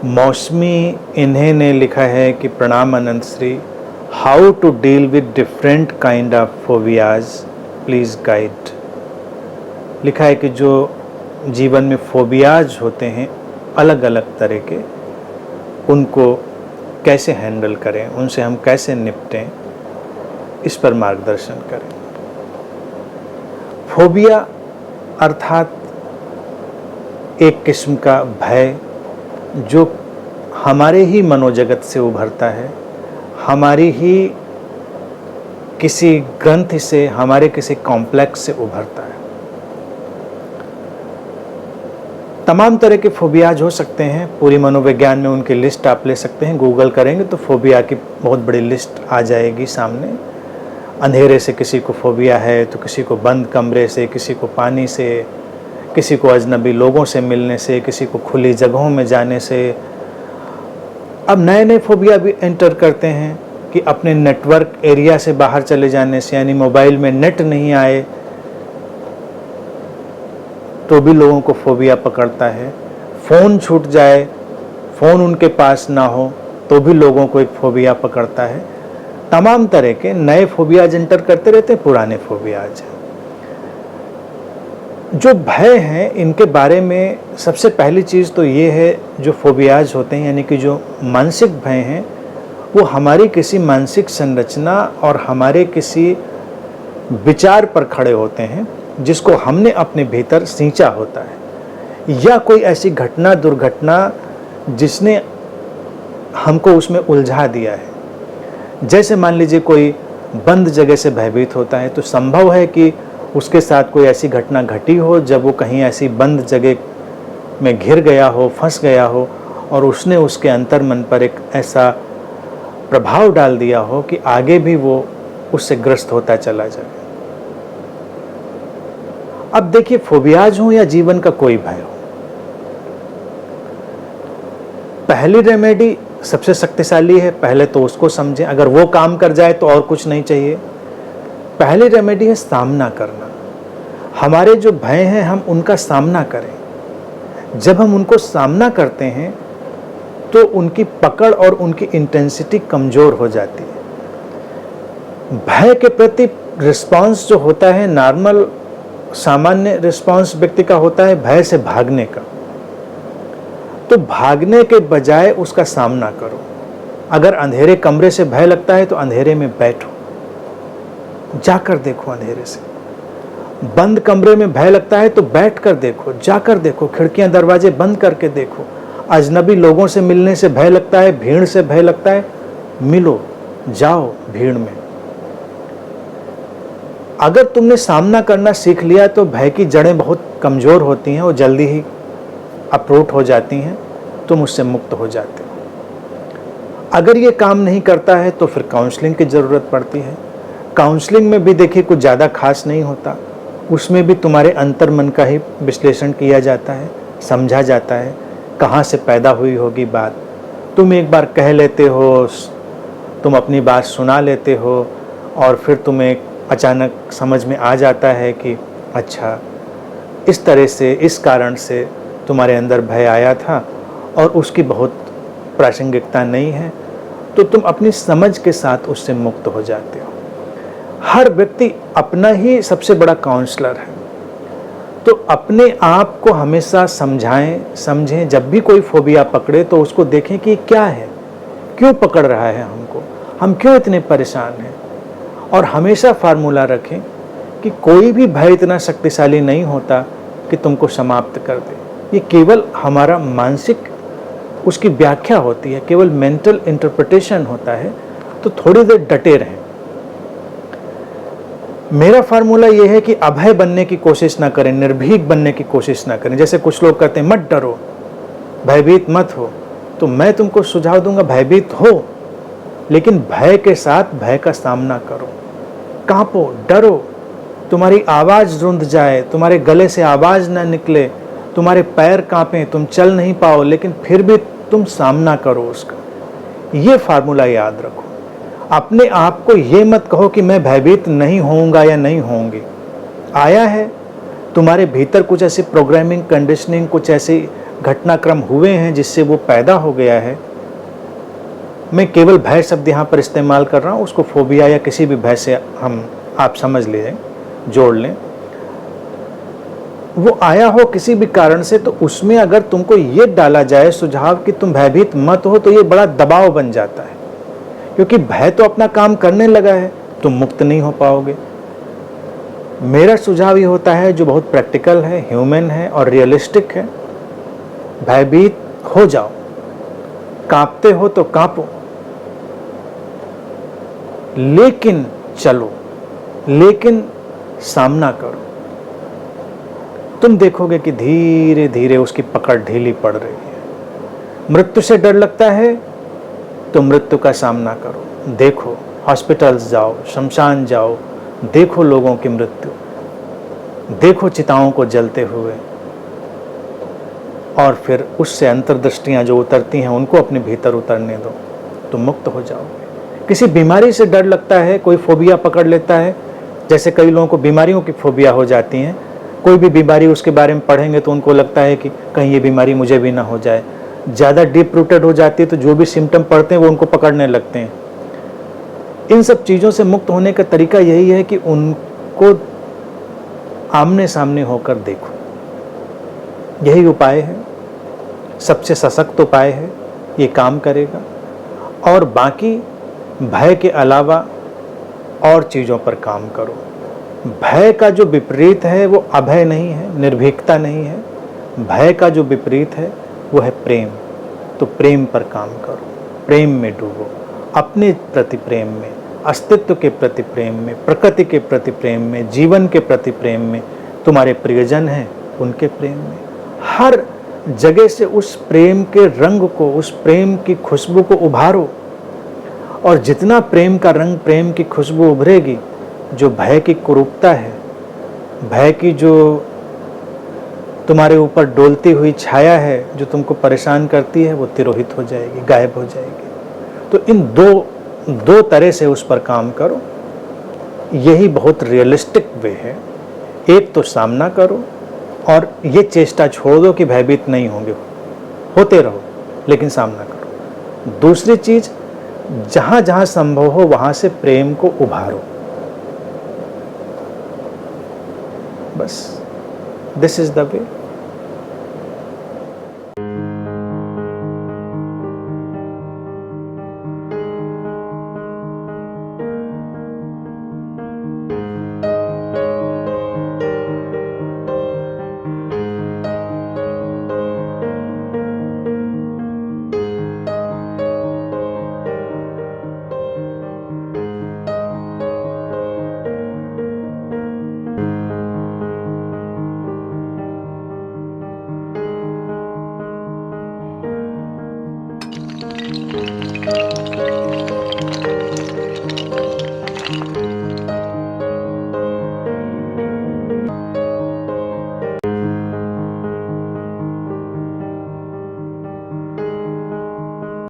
मौसमी इन्हें ने लिखा है कि प्रणाम Anant Shri, how to deal with different kind of phobias, please guide. लिखा है कि जो जीवन में फोबियाज होते हैं अलग अलग तरह के, उनको कैसे हैंडल करें, उनसे हम कैसे निपटें, इस पर मार्गदर्शन करें। फोबिया अर्थात एक किस्म का भय जो हमारे ही मनोजगत से उभरता है, हमारी ही किसी ग्रंथि से, हमारे किसी कॉम्प्लेक्स से उभरता है। तमाम तरह के फोबियाज हो सकते हैं, पूरी मनोविज्ञान में उनकी लिस्ट आप ले सकते हैं। गूगल करेंगे तो फोबिया की बहुत बड़ी लिस्ट आ जाएगी सामने। अंधेरे से किसी को फोबिया है, तो किसी को बंद कमरे से, किसी को पानी से, किसी को अजनबी लोगों से मिलने से, किसी को खुली जगहों में जाने से। अब नए नए फोबिया भी एंटर करते हैं कि अपने नेटवर्क एरिया से बाहर चले जाने से, यानी मोबाइल में नेट नहीं आए तो भी लोगों को फोबिया पकड़ता है। फ़ोन छूट जाए, फ़ोन उनके पास ना हो तो भी लोगों को एक फोबिया पकड़ता है। तमाम तरह के नए फोबियाज एंटर करते रहते हैं, पुराने फोबियाज हैं। जो भय हैं इनके बारे में सबसे पहली चीज़ तो ये है, जो फोबियाज होते हैं यानी कि जो मानसिक भय हैं, वो हमारी किसी मानसिक संरचना और हमारे किसी विचार पर खड़े होते हैं जिसको हमने अपने भीतर सींचा होता है, या कोई ऐसी घटना, दुर्घटना जिसने हमको उसमें उलझा दिया है। जैसे मान लीजिए कोई बंद जगह से भयभीत होता है तो संभव है कि उसके साथ कोई ऐसी घटना घटी हो जब वो कहीं ऐसी बंद जगह में घिर गया हो, फंस गया हो, और उसने उसके अंतर्मन पर एक ऐसा प्रभाव डाल दिया हो कि आगे भी वो उससे ग्रस्त होता चला जाए। अब देखिए, फोबियाज हो या जीवन का कोई भय हो, पहली रेमेडी सबसे शक्तिशाली है। पहले तो उसको समझें, अगर वो काम कर जाए तो और कुछ नहीं चाहिए। पहली रेमेडी है सामना करना। हमारे जो भय हैं हम उनका सामना करें। जब हम उनको सामना करते हैं तो उनकी पकड़ और उनकी इंटेंसिटी कमज़ोर हो जाती है। भय के प्रति रिस्पांस जो होता है, नॉर्मल सामान्य रिस्पांस व्यक्ति का होता है भय से भागने का। तो भागने के बजाय उसका सामना करो। अगर अंधेरे कमरे से भय लगता है तो अंधेरे में बैठो, जाकर देखो अंधेरे से। बंद कमरे में भय लगता है तो बैठ कर देखो, जाकर देखो, खिड़कियां दरवाजे बंद करके देखो। अजनबी लोगों से मिलने से भय लगता है, भीड़ से भय लगता है, मिलो, जाओ भीड़ में। अगर तुमने सामना करना सीख लिया तो भय की जड़ें बहुत कमज़ोर होती हैं, वो जल्दी ही अप्रूट हो जाती हैं, तुम उससे मुक्त हो जाते हो। अगर ये काम नहीं करता है तो फिर काउंसलिंग की ज़रूरत पड़ती है। काउंसलिंग में भी देखिए कुछ ज़्यादा खास नहीं होता, उसमें भी तुम्हारे अंतर्मन का ही विश्लेषण किया जाता है, समझा जाता है कहाँ से पैदा हुई होगी बात। तुम एक बार कह लेते हो, तुम अपनी बात सुना लेते हो, और फिर तुम्हें अचानक समझ में आ जाता है कि अच्छा, इस तरह से, इस कारण से तुम्हारे अंदर भय आया था और उसकी बहुत प्रासंगिकता नहीं है, तो तुम अपनी समझ के साथ उससे मुक्त हो जाते हो। हर व्यक्ति अपना ही सबसे बड़ा काउंसलर है, तो अपने आप को हमेशा समझें। जब भी कोई फोबिया पकड़े तो उसको देखें कि क्या है, क्यों पकड़ रहा है हमको, हम क्यों इतने परेशान हैं। और हमेशा फार्मूला रखें कि कोई भी भय इतना शक्तिशाली नहीं होता कि तुमको समाप्त कर दे। ये केवल हमारा मानसिक उसकी व्याख्या होती है, केवल मेंटल इंटरप्रिटेशन होता है। तो थोड़ी देर डटे रहें। मेरा फार्मूला ये है कि अभय बनने की कोशिश ना करें, निर्भीक बनने की कोशिश ना करें। जैसे कुछ लोग कहते हैं मत डरो, भयभीत मत हो, तो मैं तुमको सुझाव दूंगा भयभीत हो, लेकिन भय के साथ भय का सामना करो। कांपो, डरो, तुम्हारी आवाज़ रुंध जाए, तुम्हारे गले से आवाज़ ना निकले, तुम्हारे पैर कांपें, तुम चल नहीं पाओ, लेकिन फिर भी तुम सामना करो उसका। ये फार्मूला याद रखो। अपने आप को ये मत कहो कि मैं भयभीत नहीं होऊंगा या नहीं होंगी। आया है तुम्हारे भीतर कुछ ऐसी प्रोग्रामिंग, कंडीशनिंग, कुछ ऐसी घटनाक्रम हुए हैं जिससे वो पैदा हो गया है, मैं केवल भय शब्द यहाँ पर इस्तेमाल कर रहा हूँ, उसको फोबिया या किसी भी भय से आप समझ लीजिए, जोड़ लें, वो आया हो किसी भी कारण से, तो उसमें अगर तुमको ये डाला जाए सुझाव कि तुम भयभीत मत हो, तो ये बड़ा दबाव बन जाता है, क्योंकि भय तो अपना काम करने लगा है, तुम मुक्त नहीं हो पाओगे। मेरा सुझाव ये होता है, जो बहुत प्रैक्टिकल है, ह्यूमन है और रियलिस्टिक है, भयभीत हो जाओ, कांपते हो तो कांपो, लेकिन चलो, लेकिन सामना करो। तुम देखोगे कि धीरे धीरे उसकी पकड़ ढीली पड़ रही है। मृत्यु से डर लगता है तो मृत्यु का सामना करो, देखो, हॉस्पिटल्स जाओ, शमशान जाओ, देखो लोगों की मृत्यु, देखो चिताओं को जलते हुए, और फिर उससे अंतर्दृष्टियां जो उतरती हैं उनको अपने भीतर उतरने दो, तुम मुक्त हो जाओगे। किसी बीमारी से डर लगता है, कोई फोबिया पकड़ लेता है, जैसे कई लोगों को बीमारियों की फोबिया हो जाती हैं, कोई भी बीमारी उसके बारे में पढ़ेंगे तो उनको लगता है कि कहीं ये बीमारी मुझे भी ना हो जाए, ज़्यादा डीप रूटेड हो जाती है, तो जो भी सिम्टम पढ़ते हैं वो उनको पकड़ने लगते हैं। इन सब चीज़ों से मुक्त होने का तरीका यही है कि उनको आमने सामने होकर देखो, यही उपाय है, सबसे सशक्त उपाय है, ये काम करेगा। और बाकी भय के अलावा और चीज़ों पर काम करो। भय का जो विपरीत है वो अभय नहीं है, निर्भीकता नहीं है, भय का जो विपरीत है वो है प्रेम। तो प्रेम पर काम करो, प्रेम में डूबो, अपने प्रति प्रेम में, अस्तित्व के प्रति प्रेम में, प्रकृति के प्रति प्रेम में, जीवन के प्रति प्रेम में, तुम्हारे प्रियजन हैं उनके प्रेम में, हर जगह से उस प्रेम के रंग को, उस प्रेम की खुशबू को उभारो। और जितना प्रेम का रंग, प्रेम की खुशबू उभरेगी, जो भय की कुरूपता है, भय की जो तुम्हारे ऊपर डोलती हुई छाया है, जो तुमको परेशान करती है, वो तिरोहित हो जाएगी, गायब हो जाएगी। तो इन दो तरह से उस पर काम करो, यही बहुत रियलिस्टिक वे है। एक तो सामना करो और ये चेष्टा छोड़ दो कि भयभीत नहीं होंगे, होते रहो लेकिन सामना करो। दूसरी चीज, जहां जहां संभव हो वहां से प्रेम को उभारो, बस दिस इज द वे।